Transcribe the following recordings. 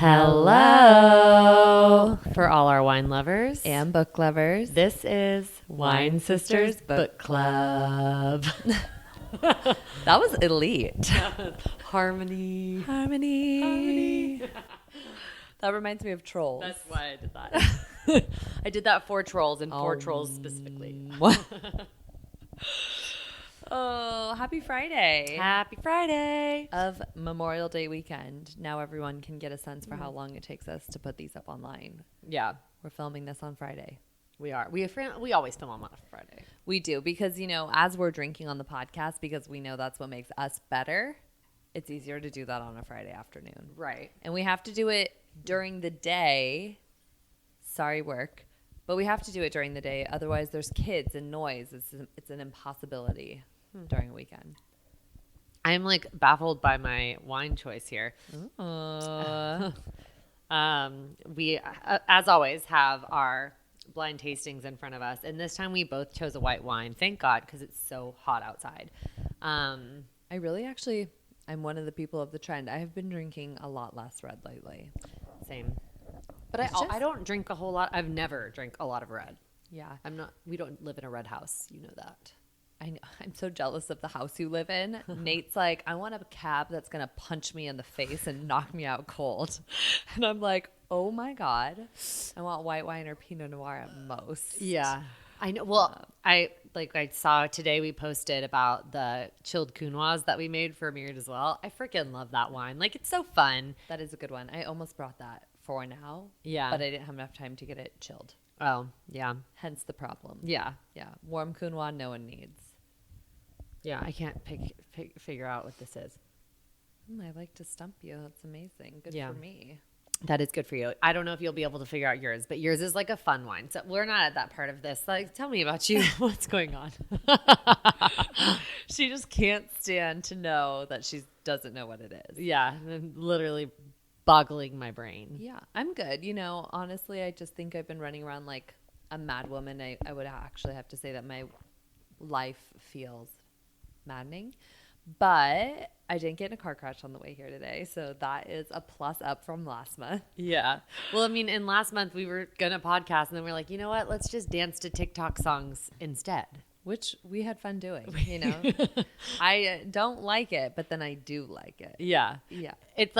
Hello for all our wine lovers and book lovers. This is Wine Sisters Book Club. That was elite. Harmony. Harmony. That reminds me of Trolls. That's why I did that. I did that for Trolls and for Trolls specifically. Oh, happy Friday. Happy Friday. Of Memorial Day weekend. Now everyone can get a sense for how long it takes us to put these up online. Yeah, We're filming this on Friday. we are. We always film on a Friday. We do because, as we're drinking on the podcast, because we know that's what makes us better, it's easier to do that on a Friday afternoon. Right. And we have to do it during the day. Sorry, work. But we have to do it during the day. Otherwise, there's kids and noise. It's an impossibility during a weekend. I'm like baffled by my wine choice here. We, as always, have our blind tastings in front of us. And this time we both chose a white wine. Thank God, because it's so hot outside. I'm one of the people of the trend. I have been drinking a lot less red lately. Same. But I don't drink a whole lot. I've never drank a lot of red. Yeah. We don't live in a red house. You know that. I know. I'm so jealous of the house you live in. Nate's like, I want a cab that's going to punch me in the face and knock me out cold. And I'm like, oh my God. I want white wine or Pinot Noir at most. Yeah. I know. Well, I saw today we posted about the chilled Counoise that we made for Mirrored as well. I freaking love that wine. Like, it's so fun. That is a good one. I almost brought that for now. Yeah. But I didn't have enough time to get it chilled. Oh, yeah. Hence the problem. Yeah. Yeah. Warm Counoise no one needs. Yeah, I can't figure out what this is. I like to stump you. That's amazing. Good for me. That is good for you. I don't know if you'll be able to figure out yours, but yours is like a fun wine. So we're not at that part of this. Like, tell me about you. What's going on? She just can't stand to know that she doesn't know what it is. Yeah, literally boggling my brain. Yeah, I'm good. Honestly, I just think I've been running around like a mad woman. I would actually have to say that my life feels maddening, but I didn't get in a car crash on the way here today, so that is a plus up from last month. Yeah. Well, I mean, in last month we were gonna podcast, and then we're like, you know what? Let's just dance to TikTok songs instead, which we had fun doing. I don't like it, but then I do like it. Yeah. Yeah. It's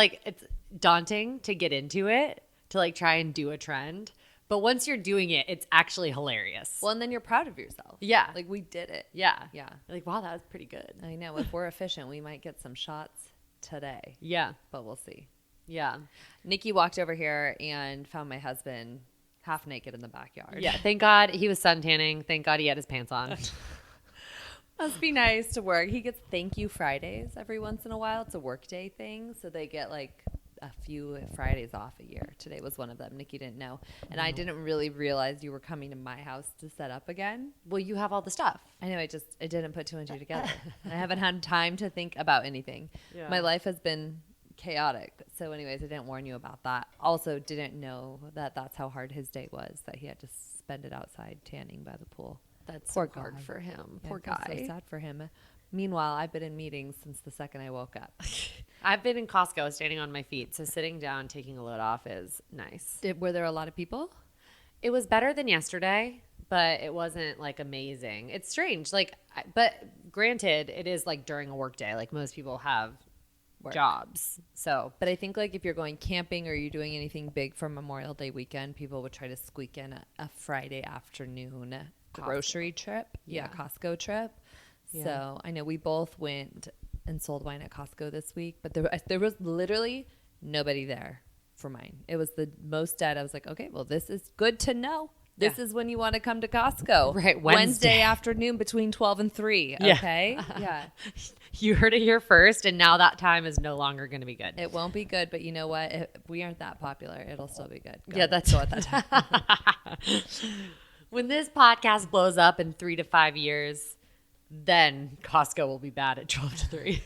daunting to get into it, to like try and do a trend. But once you're doing it, it's actually hilarious. Well, and then you're proud of yourself. Yeah. Like, we did it. Yeah. Yeah. You're like, wow, that was pretty good. I know. If we're efficient, we might get some shots today. Yeah. But we'll see. Yeah. Nikki walked over here and found my husband half naked in the backyard. Yeah. Thank God he was suntanning. Thank God he had his pants on. Must be nice to work. He gets thank you Fridays every once in a while. It's a work day thing. So they get like a few Fridays off a year. Today was one of them. Nikki didn't know. And I didn't really realize you were coming to my house to set up again. Well, you have all the stuff. I know. I didn't put two and two together. I haven't had time to think about anything. Yeah. My life has been chaotic. So anyways, I didn't warn you about that. Also didn't know that that's how hard his day was, that he had to spend it outside tanning by the pool. That's Poor so hard guy. for him. Yeah, Poor I feel guy. so sad for him. Meanwhile, I've been in meetings since the second I woke up. I've been in Costco standing on my feet, so sitting down, taking a load off is nice. Were there a lot of people? It was better than yesterday, but it wasn't like amazing. It's strange. But granted, it is like during a work day. Like most people have jobs. So, but I think like if you're going camping or you're doing anything big for Memorial Day weekend, people would try to squeak in a Friday afternoon grocery trip. Yeah, Costco trip. Yeah. So I know we both went and sold wine at Costco this week, but there was literally nobody there for mine. It was the most dead. I was like, okay, well, this is good to know. This is when you want to come to Costco. Right. Wednesday afternoon between 12 and 3. Okay. Yeah. You heard it here first, and now that time is no longer going to be good. It won't be good, but you know what? If we aren't that popular. It'll still be good. That's what that time. When this podcast blows up in 3 to 5 years, then Costco will be bad at 12 to 3.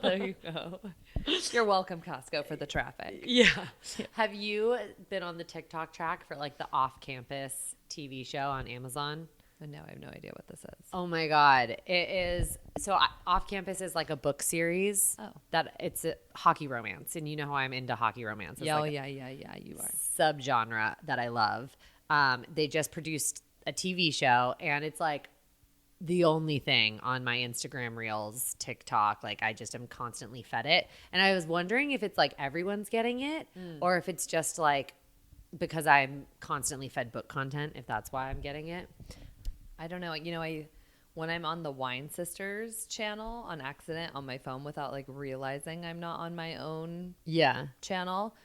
There you go. You're welcome, Costco, for the traffic. Yeah. Have you been on the TikTok track for like the off-campus TV show on Amazon? And now I have no idea what this is. Oh my God. It is. So Off Campus is like a book series. Oh. That it's a hockey romance. And you know how I'm into hockey romance. It's Yeah, like yeah, you are. subgenre that I love. They just produced a TV show, and it's like the only thing on my Instagram reels, TikTok. Like I just am constantly fed it. And I was wondering if it's like everyone's getting it or if it's just like because I'm constantly fed book content, if that's why I'm getting it. I don't know. You know, when I'm on the Wine Sisters channel on accident on my phone without like realizing I'm not on my own channel,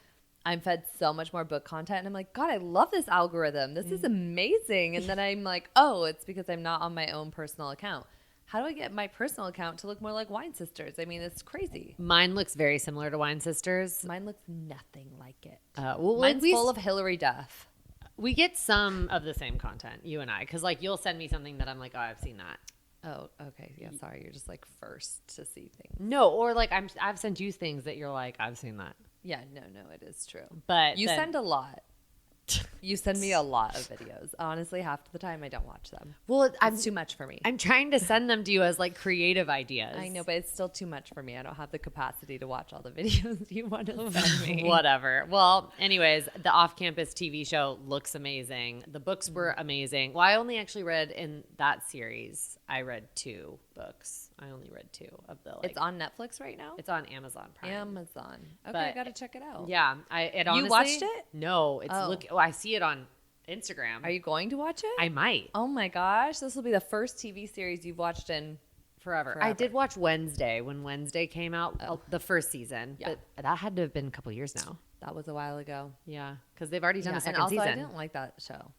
I'm fed so much more book content. And I'm like, God, I love this algorithm. This is amazing. And then I'm like, oh, it's because I'm not on my own personal account. How do I get my personal account to look more like Wine Sisters? I mean, it's crazy. Mine looks very similar to Wine Sisters. Mine looks nothing like it. Mine's full of Hillary Duff. We get some of the same content, you and I, because like you'll send me something that I'm like, oh, I've seen that. Oh, okay. Yeah, sorry. You're just like first to see things. No, or like I've sent you things that you're like, I've seen that. Yeah, no, it is true. But you send a lot. You send me a lot of videos. Honestly, half the time I don't watch them. Well, it's too much for me. I'm trying to send them to you as like creative ideas. I know, but it's still too much for me. I don't have the capacity to watch all the videos you want to send me. Whatever. Well, anyways, the Off-Campus TV show looks amazing. The books were amazing. Well, I only actually read in that series. I read 2 books. I only read 2 of the. It's on Netflix right now. It's on Amazon Prime. Amazon. Okay, But I gotta check it out. Yeah, honestly, you watched it? No, it's I see it on Instagram. Are you going to watch it? I might. Oh my gosh, this will be the first TV series you've watched in forever. I did watch Wednesday when Wednesday came out, the first season, but that had to have been a couple years now. That was a while ago. Yeah, because they've already done a second and also, season. I didn't like that show.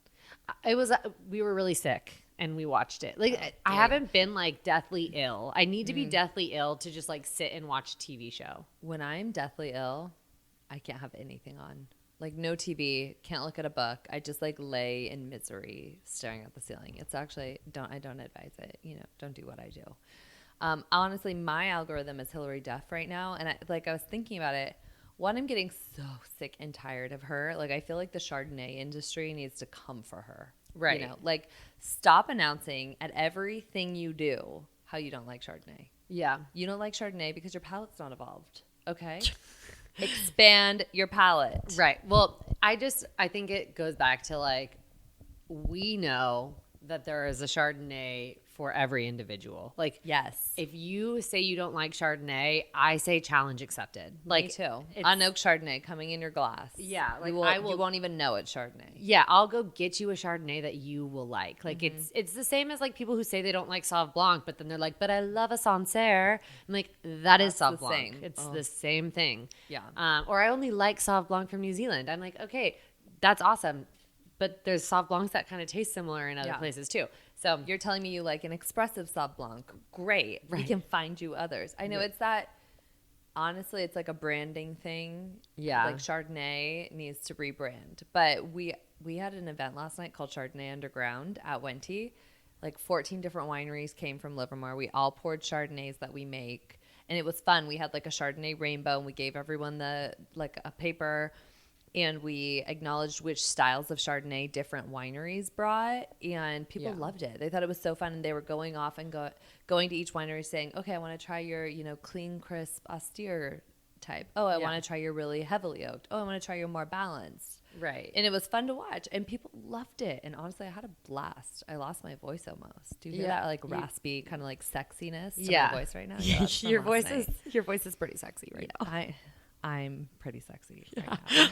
It was we were really sick and we watched it. Like I haven't been like deathly ill. I need to be deathly ill to just like sit and watch a TV show. When I'm deathly ill, I can't have anything on. Like no TV, can't look at a book. I just like lay in misery staring at the ceiling. It's actually I don't advise it. You know, don't do what I do. Honestly, my algorithm is Hillary Duff right now, and I was thinking about it. One, I'm getting so sick and tired of her. Like I feel like the Chardonnay industry needs to come for her. Right. You know, like stop announcing at everything you do how you don't like Chardonnay. Yeah. You don't like Chardonnay because your palate's not evolved. Okay. Expand your palate. Right. Well, I think it goes back to like, we know that there is a Chardonnay for every individual. Like, yes. If you say you don't like Chardonnay, I say challenge accepted. Like, me too. Unoaked Chardonnay coming in your glass. Yeah. Like you won't even know it's Chardonnay. Yeah. I'll go get you a Chardonnay that you will like. Like it's the same as like people who say they don't like Sauv Blanc, but then they're like, but I love a Sancerre. I'm like, that's Sauv Blanc. Same. It's the same thing. Yeah. Or I only like Sauv Blanc from New Zealand. I'm like, okay, that's awesome. But there's Sauv Blancs that kind of taste similar in other places too. So you're telling me you like an expressive Sauv Blanc. Great. Right. We can find you others. I know it's that, honestly, it's like a branding thing. Yeah. Like Chardonnay needs to rebrand. But we had an event last night called Chardonnay Underground at Wenti. Like 14 different wineries came from Livermore. We all poured Chardonnays that we make. And it was fun. We had like a Chardonnay rainbow and we gave everyone a paper. And we acknowledged which styles of Chardonnay different wineries brought, and people loved it. They thought it was so fun, and they were going off and going to each winery saying, okay, I want to try your, clean, crisp, austere type. Oh, I want to try your really heavily oaked. Oh, I want to try your more balanced. Right. And it was fun to watch, and people loved it. And honestly, I had a blast. I lost my voice almost. Do you hear that like raspy kind of like sexiness to my voice right now? Yeah, your voice is pretty sexy right now. I'm pretty sexy right now.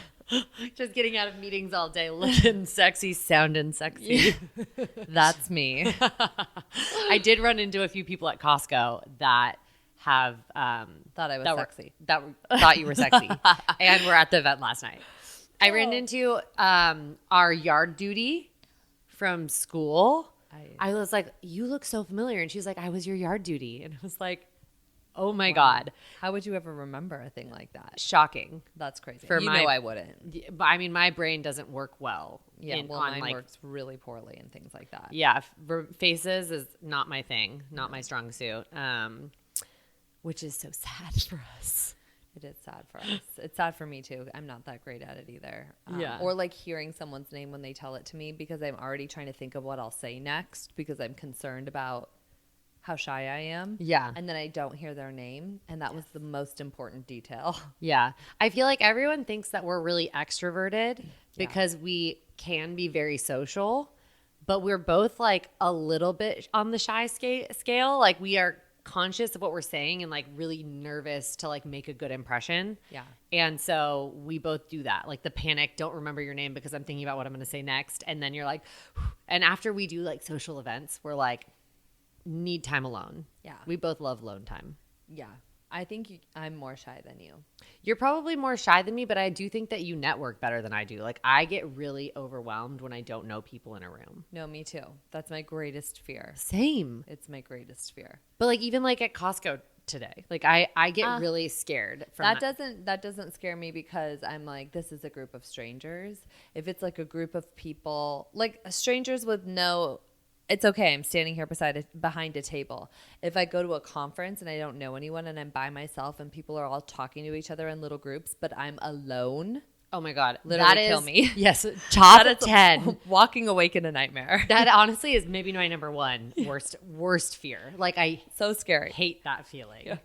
Just getting out of meetings all day looking sexy, sounding sexy. That's me. I did run into a few people at Costco that have thought I was sexy. That thought you were sexy. And we're at the event last night. I ran into our yard duty from school. I was like, you look so familiar. And she's like, I was your yard duty. And I was like, oh my God. How would you ever remember a thing like that? Shocking. That's crazy. I wouldn't. But I mean, my brain doesn't work well. Yeah, mine works really poorly and things like that. Yeah, faces is not my thing, not my strong suit, which is so sad for us. It is sad for us. It's sad for me too. I'm not that great at it either. Yeah. Or like hearing someone's name when they tell it to me because I'm already trying to think of what I'll say next because I'm concerned about how shy I am. Yeah. And then I don't hear their name. And that was the most important detail. Yeah. I feel like everyone thinks that we're really extroverted because we can be very social, but we're both like a little bit on the shy scale. Like we are conscious of what we're saying and like really nervous to like make a good impression. Yeah. And so we both do that. Like the panic, don't remember your name because I'm thinking about what I'm going to say next. And then you're like, and after we do like social events, we're like, need time alone. Yeah. We both love alone time. Yeah. I think I'm more shy than you. You're probably more shy than me, but I do think that you network better than I do. Like I get really overwhelmed when I don't know people in a room. No, me too. That's my greatest fear. Same. It's my greatest fear. But like even like at Costco today, like I get really scared from that doesn't scare me because I'm like, this is a group of strangers. If it's like a group of people, like strangers with no, it's okay. I'm standing here behind a table. If I go to a conference and I don't know anyone and I'm by myself and people are all talking to each other in little groups, but I'm alone. Oh my God. Literally kill me. Yes. Top 10. Walking awake in a nightmare. That honestly is maybe my number one worst fear. Like I so scary. hate that feeling. Yeah.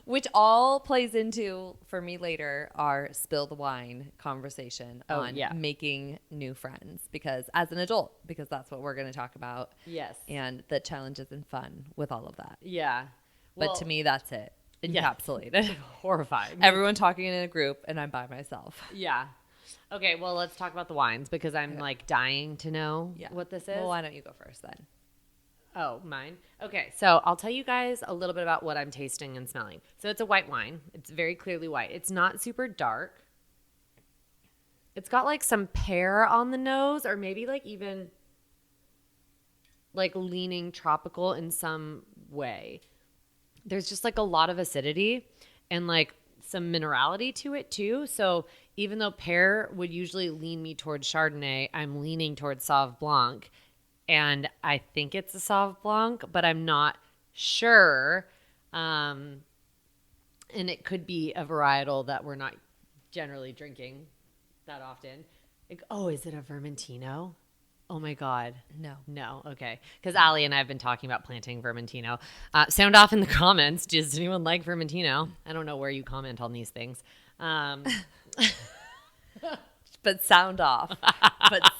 Which all plays into, for me later, our spill the wine conversation on making new friends. Because as an adult, because that's what we're going to talk about. Yes. And the challenges and fun with all of that. Yeah. But to me, that's it. Encapsulated. Horrifying. Everyone talking in a group and I'm by myself. Yeah. Okay, well, let's talk about the wines because I'm like dying to know what this is. Well, why don't you go first then? Oh, mine? Okay, so I'll tell you guys a little bit about what I'm tasting and smelling. So it's a white wine. It's very clearly white. It's not super dark. It's got like some pear on the nose or maybe like even like leaning tropical in some way. There's just like a lot of acidity and like some minerality to it too. So even though pear would usually lean me towards Chardonnay, I'm leaning towards Sauv Blanc. And I think it's a Sauv Blanc, but I'm not sure. And it could be a varietal that we're not generally drinking that often. Like, oh, is it a Vermentino? Oh my God. No. Okay. Because Aly and I have been talking about planting Vermentino. Sound off in the comments. Does anyone like Vermentino? I don't know where you comment on these things. But sound off.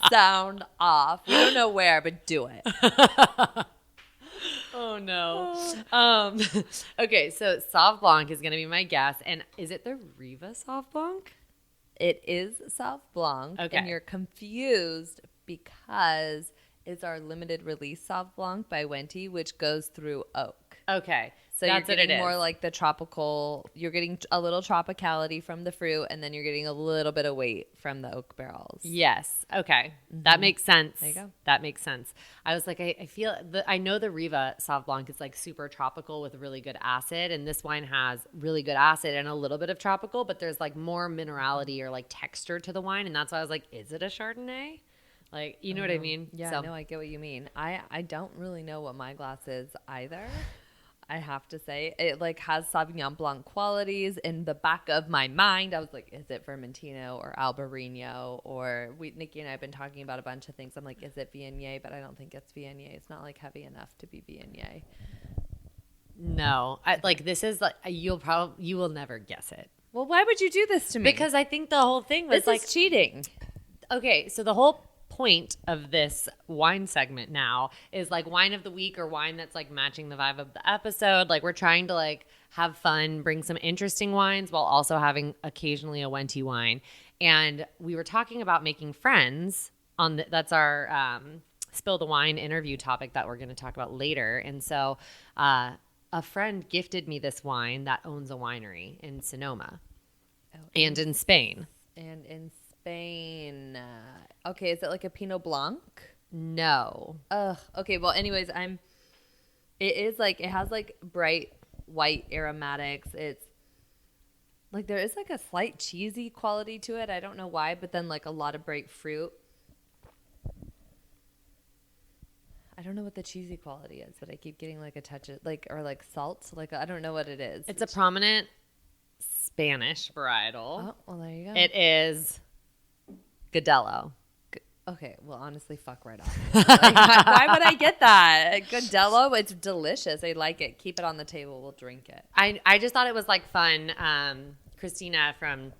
Sound off. We don't know where, but do it. Oh, no. Okay, so Sauv Blanc is going to be my guess. And is it the Riva Sauv Blanc? It is Sauv Blanc. Okay. And you're confused because it's our limited release Sauv Blanc by Wenti, which goes through oak. Okay. So that's you're getting what it more is. like the tropical, you're getting a little tropicality from the fruit, and then you're getting a little bit of weight from the oak barrels. Yes. Okay. That makes sense. There you go. That makes sense. I was like, I feel, I know the Riva Sauv Blanc is like super tropical with really good acid, and this wine has really good acid and a little bit of tropical, but there's like more minerality or like texture to the wine, and that's why I was like, is it a Chardonnay? Like, you know what I mean? Yeah, So, no, I get what you mean. I don't really know what my glass is either. I have to say it like has Sauvignon Blanc qualities in the back of my mind. I was like, is it Vermentino or Albarino? Or Nikki and I have been talking about a bunch of things. I'm like, is it Viognier? But I don't think it's Viognier. It's not like heavy enough to be Viognier. no. Like this is like, you will never guess it. Well, why would you do this to me? Because I think the whole thing was this like is cheating. Okay, so the whole point of this wine segment now is like wine of the week or wine that's like matching the vibe of the episode. Like we're trying to like have fun, bring some interesting wines while also having occasionally a Wenti wine. And we were talking about making friends on that's our Spill the Wine interview topic that we're going to talk about later. And so a friend gifted me this wine that owns a winery in Sonoma and in Spain. And in Spain. Okay, is it like a Pinot Blanc? No. Ugh. Okay, well, anyways, it is like, it has like bright white aromatics. It's like, there is like a slight cheesy quality to it. I don't know why, but then like a lot of bright fruit. I don't know what the cheesy quality is, but I keep getting like a touch of like, or like salt. Like, I don't know what it is. It's a prominent Spanish varietal. Oh, well, there you go. It is Godello. Okay, well, honestly, fuck right off. Like, why would I get that? Godello, it's delicious. I like it. Keep it on the table. We'll drink it. I just thought it was like fun. Christina from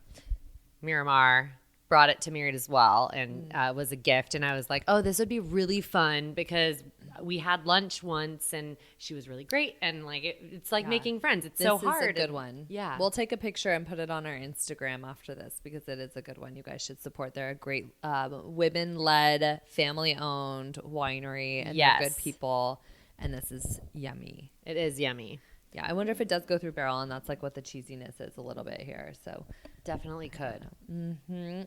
Miramar brought it to Myriad as well, and was a gift. And I was like, oh, this would be really fun because we had lunch once, and she was really great. And like it's like making friends. It's so hard. This is a good one. Yeah, we'll take a picture and put it on our Instagram after this because it is a good one. You guys should support. They're a great women-led, family-owned winery, and they're good people. And this is yummy. It is yummy. Yeah, I wonder if it does go through barrel, and that's like what the cheesiness is a little bit here. So definitely could.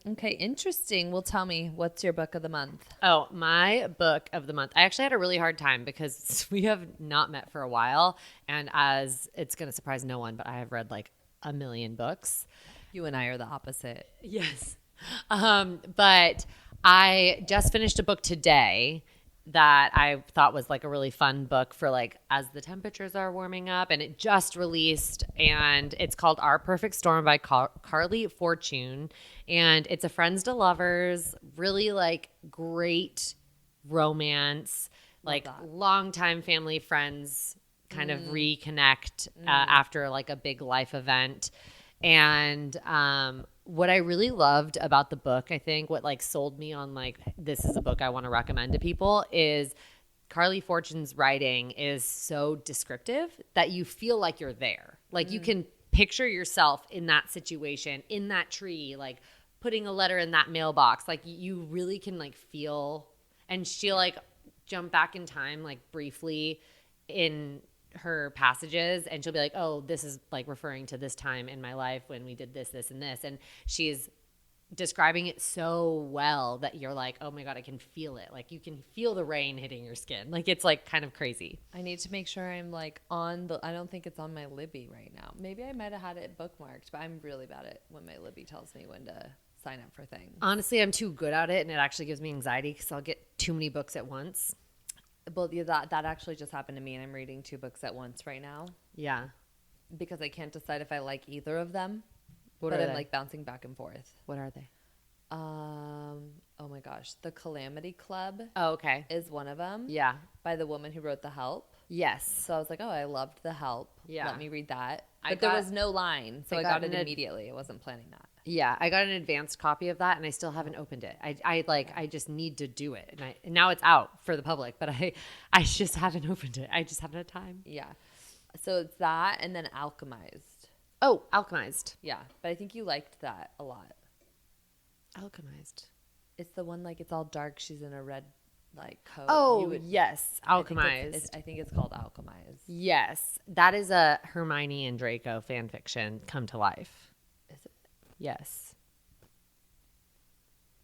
Okay, interesting. Well, tell me, what's your book of the month? Oh, my book of the month. I actually had a really hard time because we have not met for a while, and as it's going to surprise no one, but I have read like a million books. You and I are the opposite. Yes. But I just finished a book today that I thought was like a really fun book for like as the temperatures are warming up, and it just released, and it's called Our Perfect Storm by Carly Fortune, and it's a friends to lovers, really like great romance, like longtime family friends kind of reconnect after like a big life event. And what I really loved about the book, I think what like sold me on like this is a book I want to recommend to people, is Carly Fortune's writing is so descriptive that you feel like you're there. Like you can picture yourself in that situation, in that tree, like putting a letter in that mailbox. Like you really can like feel, and she'll like jump back in time like briefly in her passages, and she'll be like, oh, this is like referring to this time in my life when we did this, this, and this. And she's describing it so well that you're like, oh my God, I can feel it. Like you can feel the rain hitting your skin. Like it's like kind of crazy. I need to make sure I'm like on the, I don't think it's on my Libby right now. Maybe I might have had it bookmarked, but I'm really bad at when my Libby tells me when to sign up for things. Honestly, I'm too good at it, and it actually gives me anxiety because I'll get too many books at once. Well, yeah, that actually just happened to me, and I'm reading 2 books at once right now. Yeah. Because I can't decide if I like either of them. What but are I'm they? like bouncing back and forth. What are they? Oh my gosh. The Calamity Club Oh, okay. is one of them. Yeah. By the woman who wrote The Help. Yes. So I was like, oh, I loved The Help. Yeah. Let me read that. But there was no line, so I got it immediately. I wasn't planning that. Yeah, I got an advanced copy of that, and I still haven't opened it. I just need to do it, and now it's out for the public, but I just haven't opened it. I just haven't had time. Yeah, so it's that, and then Alchemized. Oh, Alchemized. Yeah, but I think you liked that a lot. Alchemized. It's the one like it's all dark. She's in a red like coat. Oh, yes, Alchemized. I think it's called Alchemized. Yes, that is a Hermione and Draco fan fiction come to life. Is it? Yes.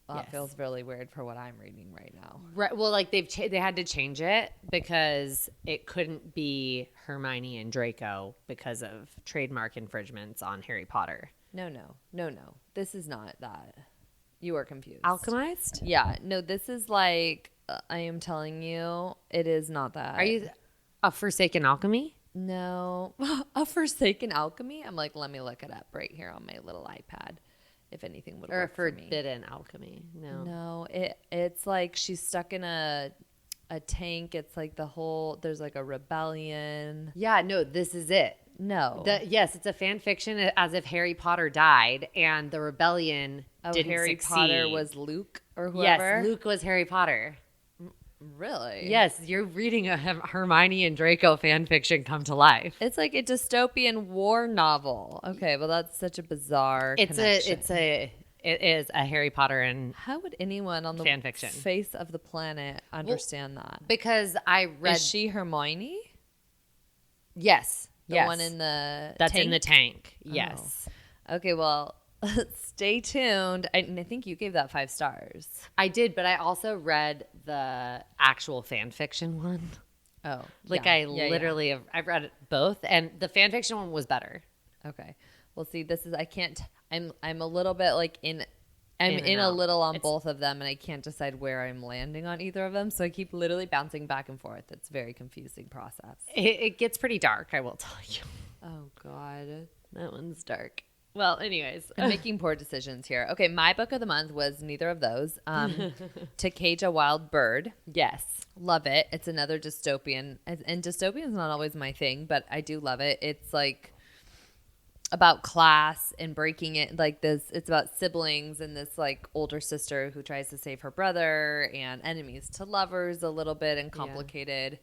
Well, that feels really weird for what I'm reading right now. Right. Well, like they had to change it because it couldn't be Hermione and Draco because of trademark infringements on Harry Potter. No. This is not that. You are confused. Alchemized? Yeah. No, this is like I am telling you, it is not that. Are you a Forsaken Alchemy? No. A Forsaken Alchemy? I'm like, let me look it up right here on my little iPad. If anything would work for me. Or a Forbidden Alchemy. No, it's like she's stuck in a tank. It's like there's like a rebellion. Yeah, no, this is it. No. Yes, it's a fan fiction as if Harry Potter died and the rebellion didn't Harry succeed. Potter was Luke or whoever? Yes, Luke was Harry Potter. Really? Yes, you're reading a Hermione and Draco fan fiction come to life. It's like a dystopian war novel. Okay, well that's such a bizarre connection. It is a Harry Potter and how would anyone on the fan fiction face of the planet understand that? Because I read. Is she Hermione? Yes. The one in the that's tank? in the tank. Yes. Oh. Okay, well, stay tuned. And I think you gave that 5 stars. I did, but I also read the actual fan fiction one. Oh, like yeah. I've read both, and the fan fiction one was better. Okay. Well, see, I'm a little bit like I'm in a little on both of them, and I can't decide where I'm landing on either of them. So I keep literally bouncing back and forth. It's a very confusing process. It gets pretty dark, I will tell you. Oh, God. That one's dark. Well, anyways. I'm making poor decisions here. Okay, my book of the month was neither of those. To Cage a Wild Bird. Yes. Love it. It's another dystopian. And dystopian is not always my thing, but I do love it. It's like about class and breaking it. Like this, it's about siblings and this like older sister who tries to save her brother and enemies to lovers a little bit and complicated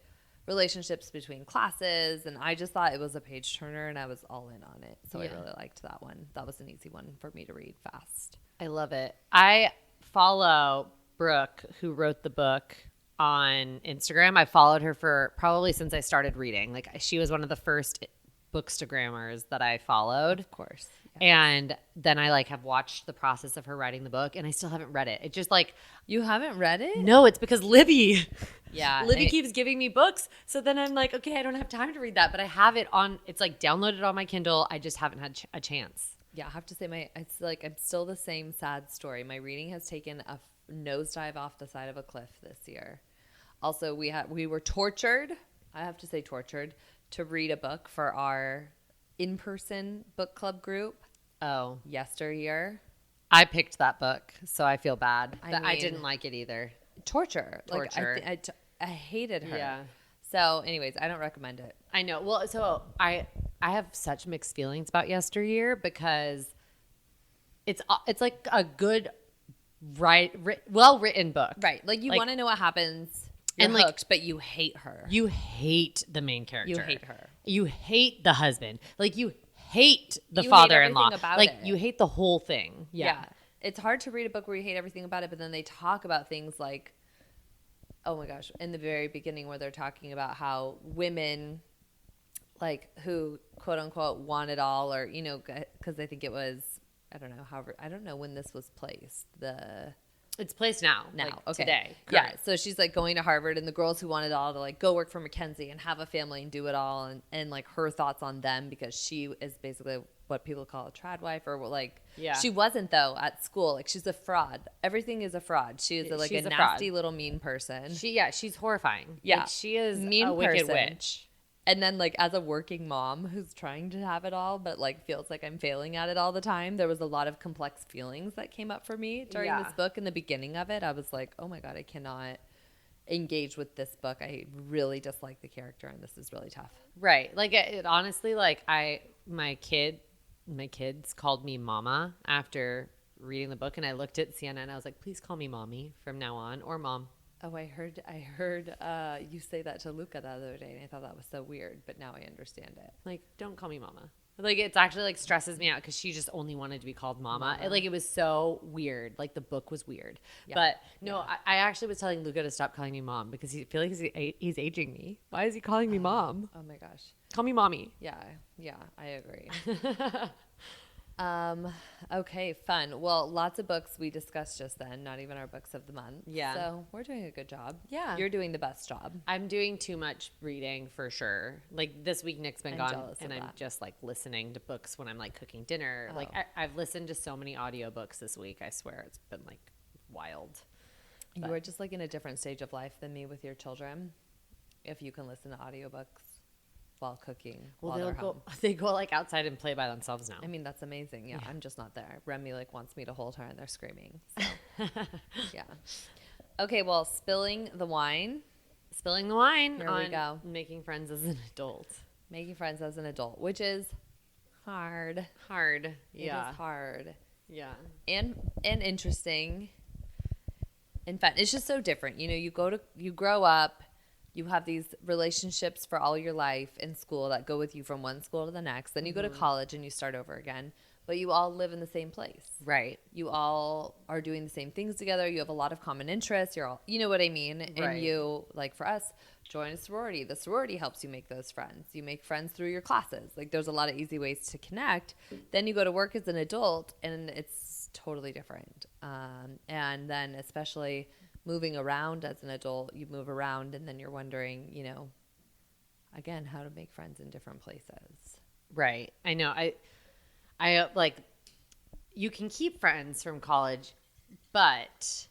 relationships between classes. And I just thought it was a page turner and I was all in on it. So I really liked that one. That was an easy one for me to read fast. I love it. I follow Brooke, who wrote the book, on Instagram. I followed her for probably since I started reading. Like she was one of the first bookstagrammers that I followed. Of course. And then I like have watched the process of her writing the book and I still haven't read it. It just like, you haven't read it? no, it's because Libby. Yeah. Libby keeps giving me books. So then I'm like, okay, I don't have time to read that, but I have it on, it's like downloaded on my Kindle. I just haven't had a chance. Yeah. I have to say it's like, I'm still the same sad story. My reading has taken a nosedive off the side of a cliff this year. Also, we were tortured. I have to say tortured to read a book for our in-person book club group. Oh. Yesteryear. I picked that book, so I feel bad. I mean, didn't like it either. Torture. Like, I hated her. Yeah. So anyways, I don't recommend it. I know. Well, so I have such mixed feelings about Yesteryear because it's like a good, well-written book. Right. Like you want to know what happens. You're and hooked, but you hate her. You hate the main character. You hate her. You hate the husband. Like you hate the father-in-law. Like you hate the whole thing. Yeah. It's hard to read a book where you hate everything about it, but then they talk about things like, oh my gosh, in the very beginning where they're talking about how women, like who quote unquote want it all, or you know, because I think it was, I don't know when this was placed. It's placed now, like okay. Today. Correct. Yeah, so she's like going to Harvard, and the girls who want it all to like go work for McKinsey and have a family and do it all, and like her thoughts on them because she is basically what people call a trad wife, or like she wasn't though at school. Like she's a fraud. Everything is a fraud. She is like a nasty fraud. Little mean person. She's horrifying. Yeah, like, she is mean a wicked person. witch. And then, like, as a working mom who's trying to have it all, but, like, feels like I'm failing at it all the time, there was a lot of complex feelings that came up for me during this book. In the beginning of it, I was like, oh, my God, I cannot engage with this book. I really dislike the character, and this is really tough. Right. Like, it honestly, like, my kids called me Mama after reading the book, and I looked at Sienna, and I was like, please call me Mommy from now on, or Mom. Oh, I heard you say that to Luca the other day, and I thought that was so weird, but now I understand it. Like, don't call me Mama. Like, it's actually, like, stresses me out because she just only wanted to be called Mama. It was so weird. Like, the book was weird. Yeah. But, no, I actually was telling Luca to stop calling me Mom because I feel like he's aging me. Why is he calling me Mom? Oh, my gosh. Call me Mommy. Yeah, I agree. Okay, fun. Well, lots of books we discussed just then, not even our books of the month. Yeah. So we're doing a good job. Yeah. You're doing the best job. I'm doing too much reading for sure. Like this week, Nick's been gone and I'm just like listening to books when I'm like cooking dinner. Oh. Like I've listened to so many audiobooks this week. I swear it's been like wild. You are just like in a different stage of life than me with your children. If you can listen to audiobooks while cooking. Well, they go like outside and play by themselves now. I mean, that's amazing. Yeah, I'm just not there. Remy like wants me to hold her and they're screaming. So. Yeah. Okay, well, spilling the wine. Spilling the wine. Here we go. Making friends as an adult. Making friends as an adult, which is hard. Hard. Yeah. It is hard. Yeah. And interesting. In fact, it's just so different. You know, you grow up. You have these relationships for all your life in school that go with you from one school to the next. Then you go to college and you start over again. But you all live in the same place. Right. You all are doing the same things together. You have a lot of common interests. You're all, you know what I mean? And right. You, like for us, join a sorority. The sorority helps you make those friends. You make friends through your classes. Like there's a lot of easy ways to connect. Then you go to work as an adult and it's totally different. And then especially moving around as an adult, you move around and then you're wondering, you know, again, how to make friends in different places. Right. I know. I like, you can keep friends from college, but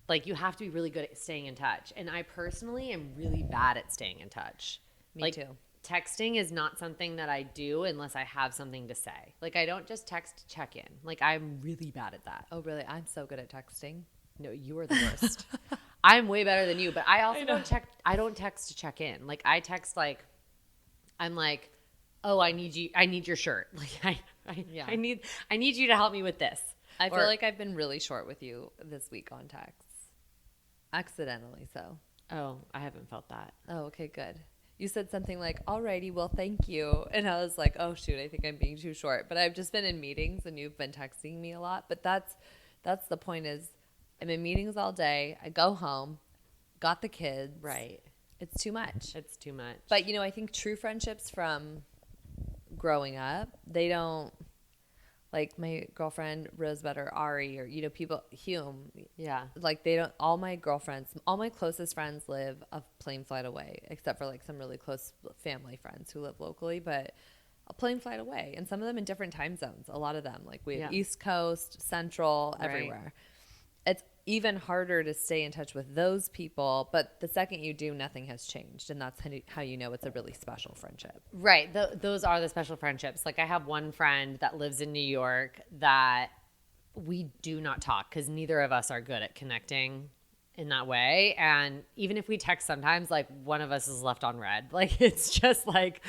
like you have to be really good at staying in touch. And I personally am really bad at staying in touch. Me too. texting is not something that I do unless I have something to say. Like, I don't just text to check in. Like, I'm really bad at that. Oh, really? I'm so good at texting. No, you are the worst. I'm way better than you, but I also I don't text to check in. Like, I text like, I'm like, oh, I need your shirt. Like, I need you to help me with this. I feel like I've been really short with you this week on texts. Accidentally so. Oh, I haven't felt that. Oh, okay, good. You said something like, alrighty, well, thank you. And I was like, oh, shoot, I think I'm being too short. But I've just been in meetings and you've been texting me a lot. But that's the point is I'm in meetings all day. I go home, got the kids. Right. It's too much. It's too much. But, I think true friendships from growing up, they don't, like my girlfriend Rosebud or Ari or, people, Hume. Yeah. Like they don't, all my closest friends live a plane flight away, except for like some really close family friends who live locally, but a plane flight away. And some of them in different time zones, a lot of them. Like we have East Coast, Central, everywhere. It's even harder to stay in touch with those people, but the second you do, nothing has changed, and that's how you know it's a really special friendship. Right. Those are the special friendships. Like I have one friend that lives in New York that we do not talk because neither of us are good at connecting in that way. And even if we text sometimes, like one of us is left on red. Like it's just like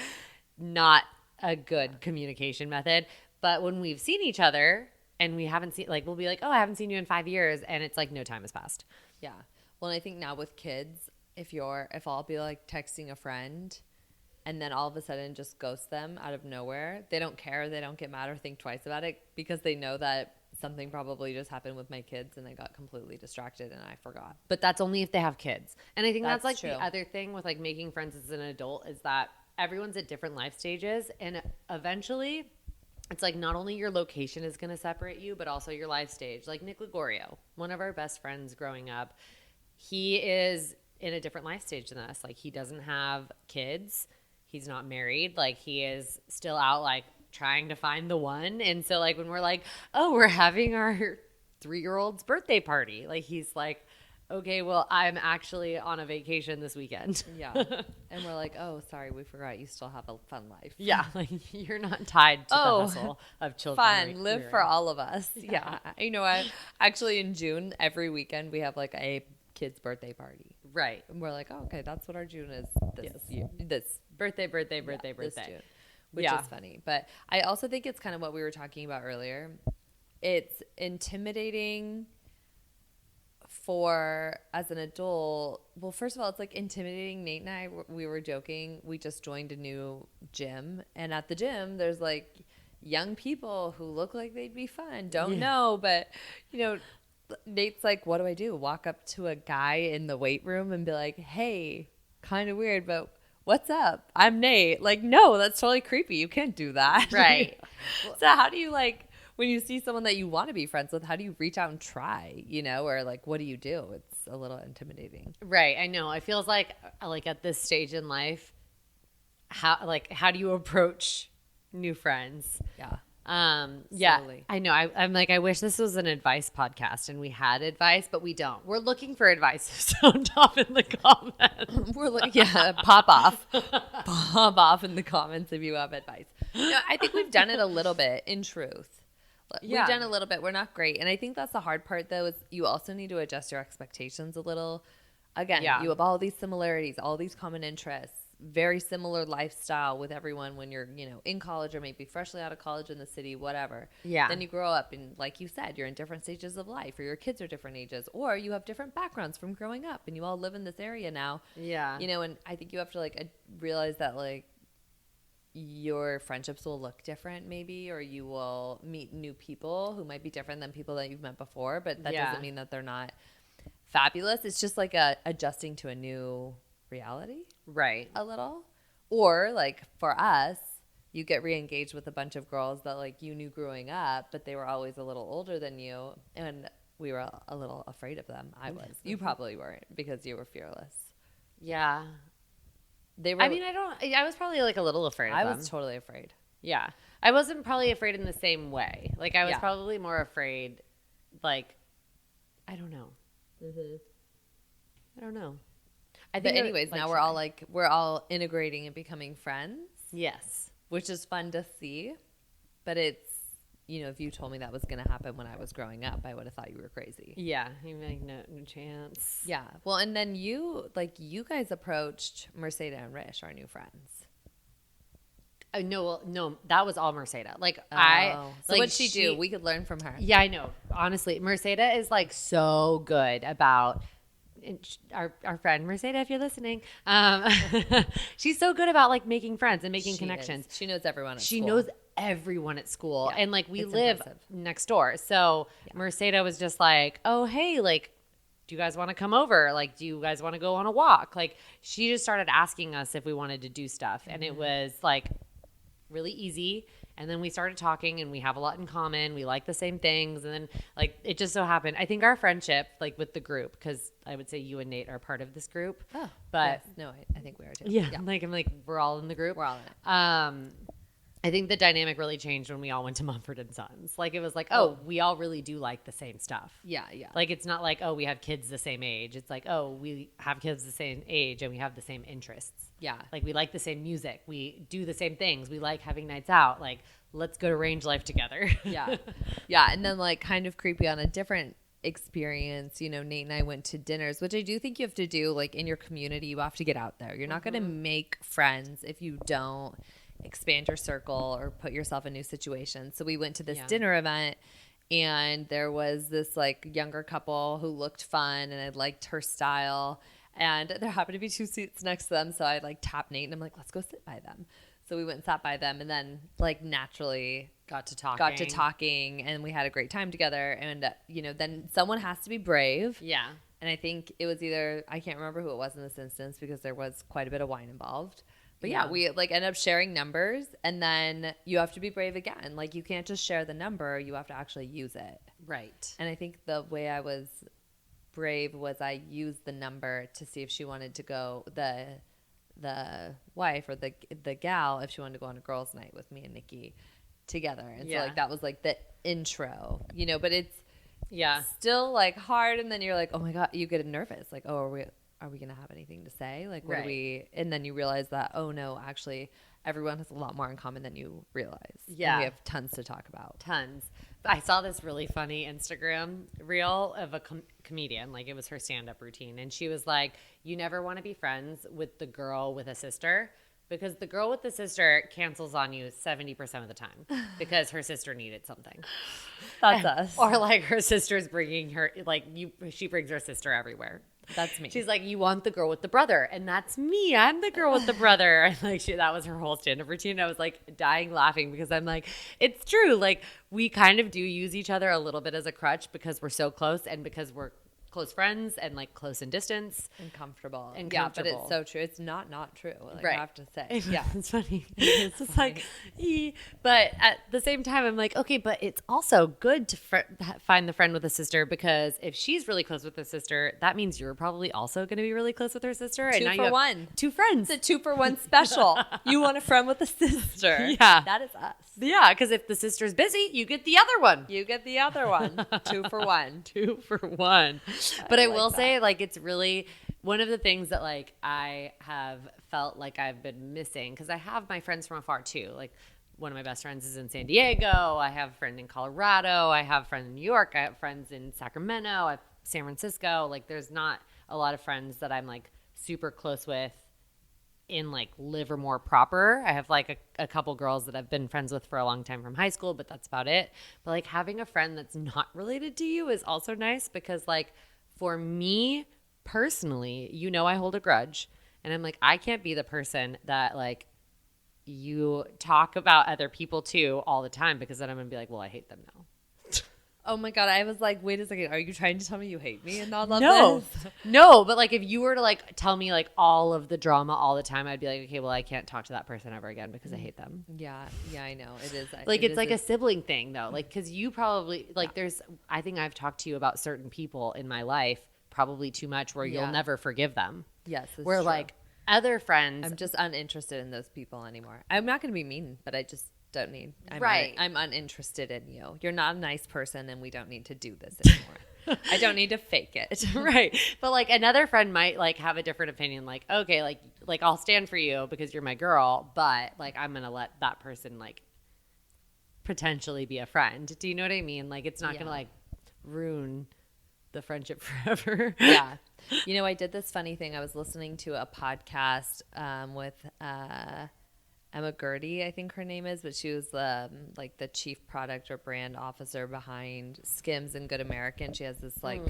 not a good communication method. But when we've seen each other, and we haven't seen, like, we'll be like, oh, I haven't seen you in 5 years. And it's like no time has passed. Yeah. Well, and I think now with kids, if I'll be like texting a friend and then all of a sudden just ghost them out of nowhere, they don't care. They don't get mad or think twice about it because they know that something probably just happened with my kids and I got completely distracted and I forgot. But that's only if they have kids. And I think that's like true. The other thing with like making friends as an adult is that everyone's at different life stages. And eventually it's like not only your location is going to separate you, but also your life stage. Like Nick Ligorio, one of our best friends growing up, he is in a different life stage than us. Like he doesn't have kids. He's not married. Like he is still out like trying to find the one. And so like when we're like, oh, we're having our 3-year-old's birthday party. Like he's like, okay, well, I'm actually on a vacation this weekend. Yeah. And we're like, oh, sorry, we forgot you still have a fun life. Yeah. Like you're not tied to the hustle of children. Fun. Live for all of us. Yeah. I actually in June, every weekend we have like a kid's birthday party. Right. And we're like, oh, okay, that's what our June is this year. This birthday. This June, which is funny. But I also think it's kind of what we were talking about earlier. It's intimidating as an adult. Well, first of all, it's like intimidating. Nate and I, we were joking. We just joined a new gym, and at the gym, there's like young people who look like they'd be fun. Don't know, but Nate's like, "What do I do? Walk up to a guy in the weight room and be like, hey, kind of weird, but what's up? I'm Nate." Like, no, that's totally creepy. You can't do that, right? So how do you when you see someone that you want to be friends with, how do you reach out and try, or like, what do you do? It's a little intimidating. Right. I know. It feels like at this stage in life, how do you approach new friends? Yeah. Yeah, Slowly. I know. I'm like, I wish this was an advice podcast and we had advice, but we don't. We're looking for advice. So top in the comments. Pop off in the comments if you have advice. No, I think we've done it a little bit in truth. Yeah. We've done a little bit. We're not great. And I think that's the hard part, though, is you also need to adjust your expectations a little. Again, you have all these similarities, all these common interests, very similar lifestyle with everyone when you're, in college or maybe freshly out of college in the city, whatever. Yeah. Then you grow up and like you said, you're in different stages of life or your kids are different ages or you have different backgrounds from growing up and you all live in this area now. Yeah. And I think you have to realize that your friendships will look different maybe, or you will meet new people who might be different than people that you've met before, but that doesn't mean that they're not fabulous. It's just like adjusting to a new reality. Right. A little. Or for us, you get re-engaged with a bunch of girls that you knew growing up, but they were always a little older than you. And we were a little afraid of them. I was. You probably weren't because you were fearless. Yeah. I was probably a little afraid of them. I was totally afraid. Yeah. I wasn't probably afraid in the same way. I was probably more afraid, I don't know. Mm-hmm. I don't know. I But think anyways, now we're all integrating and becoming friends. Yes. Which is fun to see. But it's, if you told me that was going to happen when I was growing up, I would have thought you were crazy. Yeah. You'd be like, no chance. Yeah. Well, and then you guys approached Mercedes and Rish, our new friends. No, that was all Mercedes. So what'd she do? We could learn from her. Yeah, I know. Honestly, Mercedes is like so good about our friend Mercedes, if you're listening. She's so good about like making friends and making connections. She knows everyone at school. She knows everyone at school. Yeah, and like we live next door. So Mercedes was just like, oh, hey, like, do you guys want to come over? Like, do you guys want to go on a walk? Like, she just started asking us if we wanted to do stuff. And it was like really easy. And then we started talking and we have a lot in common. We like the same things. And then like it just so happened, I think our friendship like with the group, because I would say you and Nate are part of this group. Oh, but yes. No, I think we are too. Yeah. Like we're all in the group. We're all in it. I think the dynamic really changed when we all went to Mumford and Sons. Like it was like, oh, we all really do like the same stuff. Yeah. Like it's not like, oh, we have kids the same age. It's like, oh, we have kids the same age and we have the same interests. Yeah. Like we like the same music. We do the same things. We like having nights out. Like let's go to Range Life together. Yeah. Yeah. And then like kind of creepy on a different experience, Nate and I went to dinners, which I do think you have to do like in your community. You have to get out there. You're not going to make friends if you don't expand your circle or put yourself in new situations. So we went to this dinner event and there was this like younger couple who looked fun and I liked her style, and there happened to be 2 seats next to them. So I like tapped Nate and I'm like, let's go sit by them. So we went and sat by them and then like naturally got to talking and we had a great time together. And then someone has to be brave. Yeah. And I think it was either, I can't remember who it was in this instance because there was quite a bit of wine involved. But yeah, we like end up sharing numbers, and then you have to be brave again. Like you can't just share the number, you have to actually use it. Right. And I think the way I was brave was I used the number to see if she wanted to go, the wife or the gal, if she wanted to go on a girls' night with me and Nikki together. And so like that was like the intro, but it's still like hard, and then you're like, oh my God, you get nervous. Like, oh, are we going to have anything to say? Like, what do we, and then you realize that, oh no, actually everyone has a lot more in common than you realize. Yeah. And we have tons to talk about. Tons. I saw this really funny Instagram reel of a comedian. Like it was her stand-up routine. And she was like, you never want to be friends with the girl with a sister, because the girl with the sister cancels on you 70% of the time because her sister needed something. That's us. Or like her sister's bringing her, she brings her sister everywhere. That's me. She's like, you want the girl with the brother, and that's me. I'm the girl with the brother. And like that was her whole stand-up routine. I was like dying laughing because I'm like, it's true. Like we kind of do use each other a little bit as a crutch because we're so close and because we're close friends and like close in distance and comfortable. Yeah, but it's so true. It's not true. Like, right. I have to say. Yeah, it's funny. It's funny. Like, but at the same time, I'm like, okay, but it's also good to find the friend with a sister, because if she's really close with a sister, that means you're probably also going to be really close with her sister. Two and for now you one. have 2 friends. It's a 2-for-1 special. You want a friend with a sister. Yeah. That is us. Yeah, because if the sister's busy, you get the other one. You get the other one. 2 for 1. 2 for 1. But I will say, like, it's really one of the things that, like, I have felt like I've been missing, because I have my friends from afar, too. Like, one of my best friends is in San Diego. I have a friend in Colorado. I have a friend in New York. I have friends in Sacramento. I have San Francisco. Like, there's not a lot of friends that I'm, like, super close with in like Livermore proper. I have like a couple girls that I've been friends with for a long time from high school, but that's about it. But like having a friend that's not related to you is also nice, because like for me personally, I hold a grudge, and I'm like, I can't be the person that like you talk about other people to all the time, because then I'm gonna be like, well, I hate them now. Oh my God. I was like, wait a second. Are you trying to tell me you hate me and not love this? No. But like, if you were to like tell me like all of the drama all the time, I'd be like, okay, well, I can't talk to that person ever again because I hate them. Yeah. Yeah, I know. It is. Like, it's like a sibling thing though. Like, cause you probably like, I think I've talked to you about certain people in my life probably too much where you'll never forgive them. Yes. Where true. Like other friends. I'm just uninterested in those people anymore. I'm not going to be mean, but I just don't need. I'm uninterested in you. You're not a nice person, and we don't need to do this anymore. I don't need to fake it. Right. But like another friend might like have a different opinion. Like, okay, like I'll stand for you because you're my girl, but like I'm going to let that person like potentially be a friend. Do you know what I mean? Like it's not going to like ruin the friendship forever. Yeah. You know, I did this funny thing. I was listening to a podcast with Emma Gertie, I think her name is, but she was like the chief product or brand officer behind Skims and Good American. She has this like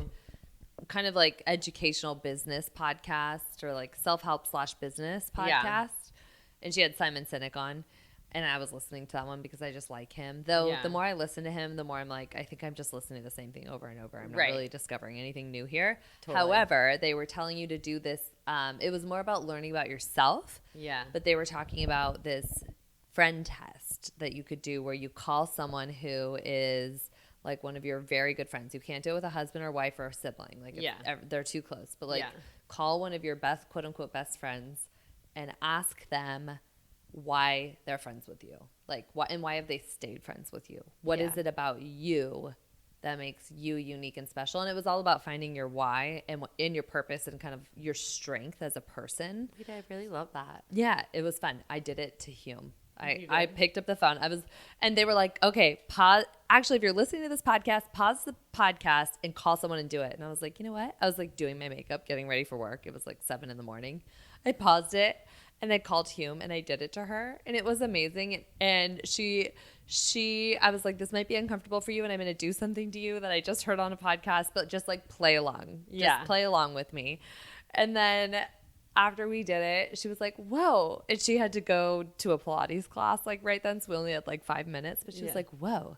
kind of like educational business podcast or like self-help / business podcast. Yeah. And she had Simon Sinek on. And I was listening to that one because I just like him. Though the more I listen to him, the more I'm like, I think I'm just listening to the same thing over and over. I'm not really discovering anything new here. Totally. However, they were telling you to do this. It was more about learning about yourself. Yeah. But they were talking about this friend test that you could do where you call someone who is like one of your very good friends. You can't do it with a husband or wife or a sibling. Like if they're too close. But like call one of your best, quote unquote, best friends and ask them why they're friends with you, like what and why have they stayed friends with you? What is it about you that makes you unique and special? And it was all about finding your why and in your purpose and kind of your strength as a person. Wait, I really love that. Yeah, it was fun. I did it to Hume. I picked up the phone. And they were like, okay, pause. Actually, if you're listening to this podcast, pause the podcast and call someone and do it. And I was like, you know what? I was like doing my makeup, getting ready for work. It was like 7 a.m. I paused it. And I called Hume and I did it to her and it was amazing. And she, I was like, this might be uncomfortable for you and I'm going to do something to you that I just heard on a podcast, but just like play along. Just play along with me. And then after we did it, she was like, whoa. And she had to go to a Pilates class like right then. So we only had like 5 minutes, but she was like, whoa.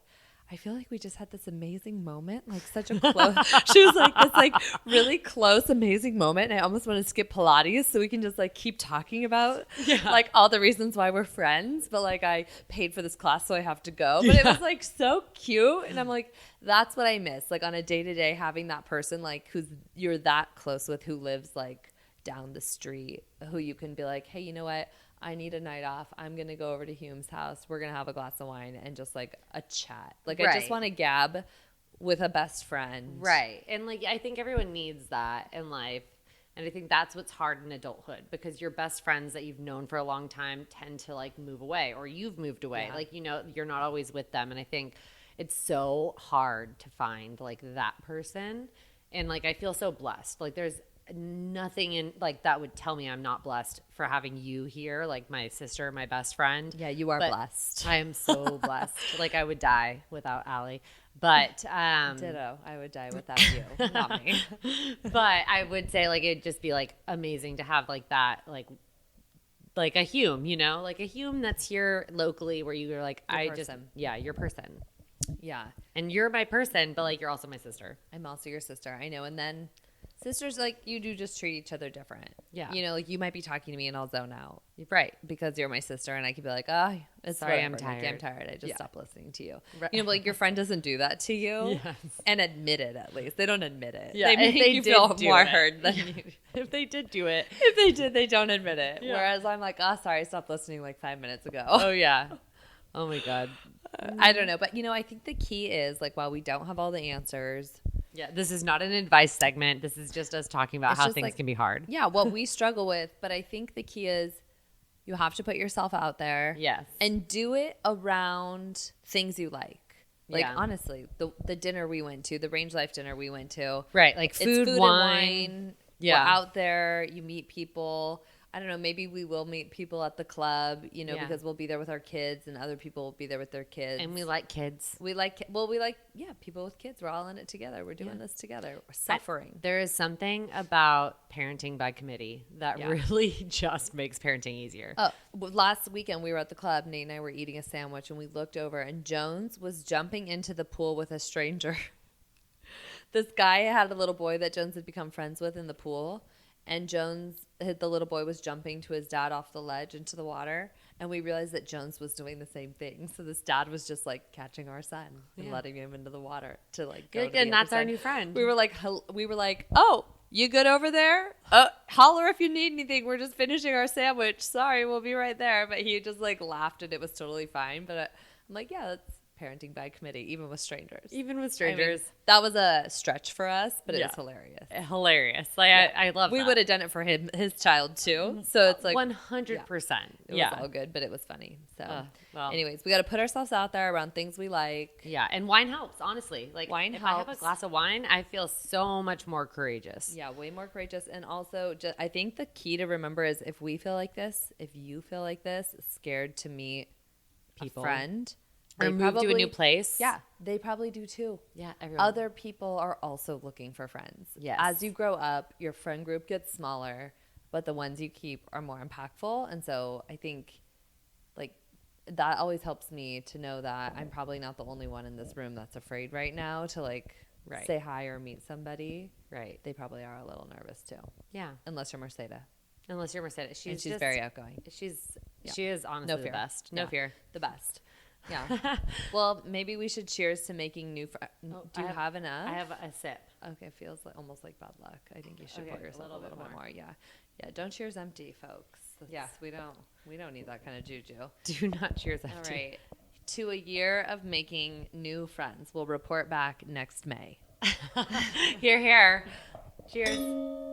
I feel like we just had this amazing moment, like such a close, she was like this like really close, amazing moment. And I almost want to skip Pilates so we can just like keep talking about like all the reasons why we're friends. But like I paid for this class, so I have to go. But it was like so cute. And I'm like, that's what I miss. Like on a day to day, having that person like you're that close with, who lives like down the street, who you can be like, hey, you know what? I need a night off. I'm going to go over to Hume's house. We're going to have a glass of wine and just like a chat. Like I just want to gab with a best friend. Right. And like I think everyone needs that in life. And I think that's what's hard in adulthood because your best friends that you've known for a long time tend to like move away or you've moved away. Yeah. Like, you know, you're not always with them. And I think it's so hard to find like that person. And like I feel so blessed. Like there's nothing in like that would tell me I'm not blessed for having you here, like my sister, my best friend. Yeah, you are blessed. I am so blessed. Like I would die without Aly. But ditto. I would die without you, not me. But I would say like it'd just be like amazing to have like that, like a Hume, you know, like a Hume that's here locally where you're like your person. Yeah. And you're my person, but like you're also my sister. I'm also your sister. I know. And then sisters, like, you do just treat each other different. Yeah. You know, like, you might be talking to me and I'll zone out. Right. Because you're my sister and I could be like, oh, it's sorry, whatever. I'm tired. Like, I'm tired. I just stopped listening to you. Right. You know, like, your friend doesn't do that to you. Yes. And admit it, at least. They don't admit it. Yeah. They make you feel more heard than you. If they did do it. If they did, they don't admit it. Yeah. Whereas I'm like, oh, sorry, I stopped listening like 5 minutes ago. Oh, yeah. Oh, my God. I don't know. But, you know, I think the key is, like, while we don't have all the answers. Yeah, this is not an advice segment. This is just us talking about how things can be hard. Yeah, what we struggle with. But I think the key is you have to put yourself out there. Yes. And do it around things you like. Like, honestly, the dinner we went to, the Range Life dinner we went to. Right, like food, and wine. Yeah. We're out there. You meet people. I don't know, maybe we will meet people at the club, you know, because we'll be there with our kids and other people will be there with their kids. And we like kids. We like people with kids. We're all in it together. We're doing this together. We're suffering. There is something about parenting by committee that really just makes parenting easier. Last weekend we were at the club. Nate and I were eating a sandwich and we looked over and Jones was jumping into the pool with a stranger. This guy had a little boy that Jones had become friends with in the pool. And the little boy was jumping to his dad off the ledge into the water. And we realized that Jones was doing the same thing. So this dad was just like catching our son and letting him into the water to like go. And that's our new friend. We were like, oh, you good over there? Holler if you need anything. We're just finishing our sandwich. Sorry, we'll be right there. But he just like laughed and it was totally fine. But I'm like, yeah, parenting by committee, even with strangers. Even with strangers. I mean, that was a stretch for us, but it was hilarious. Hilarious. Like I love we that. would have done it for his child too. So it's like 100%. It was all good, but it was funny. So well. anyways, we got to put ourselves out there around things we like. Yeah, and wine helps, honestly. Like wine if helps. I have a glass of wine, I feel so much more courageous. Yeah, way more courageous. And also, I think the key to remember is if we feel like this, if you feel like this, scared to meet people, a friend, or move to a new place. Yeah, they probably do too. Yeah, everyone. Other people are also looking for friends. Yes. As you grow up, your friend group gets smaller, but the ones you keep are more impactful. And so I think like that always helps me to know that I'm probably not the only one in this room that's afraid right now to like say hi or meet somebody. Right. They probably are a little nervous too. Yeah. Unless you're Mercedes. Unless you're Mercedes. She's just very outgoing. She is honestly the best. No fear. The best. Yeah. Well, maybe we should cheers to making new friends. Do you have enough? I have a sip. Okay, feels like almost like bad luck. I think you should pour yourself a little bit more. Yeah. Yeah, don't cheers empty, folks. We don't need that kind of juju. Do not cheers empty. All right. To a year of making new friends. We'll report back next May. Here. Cheers.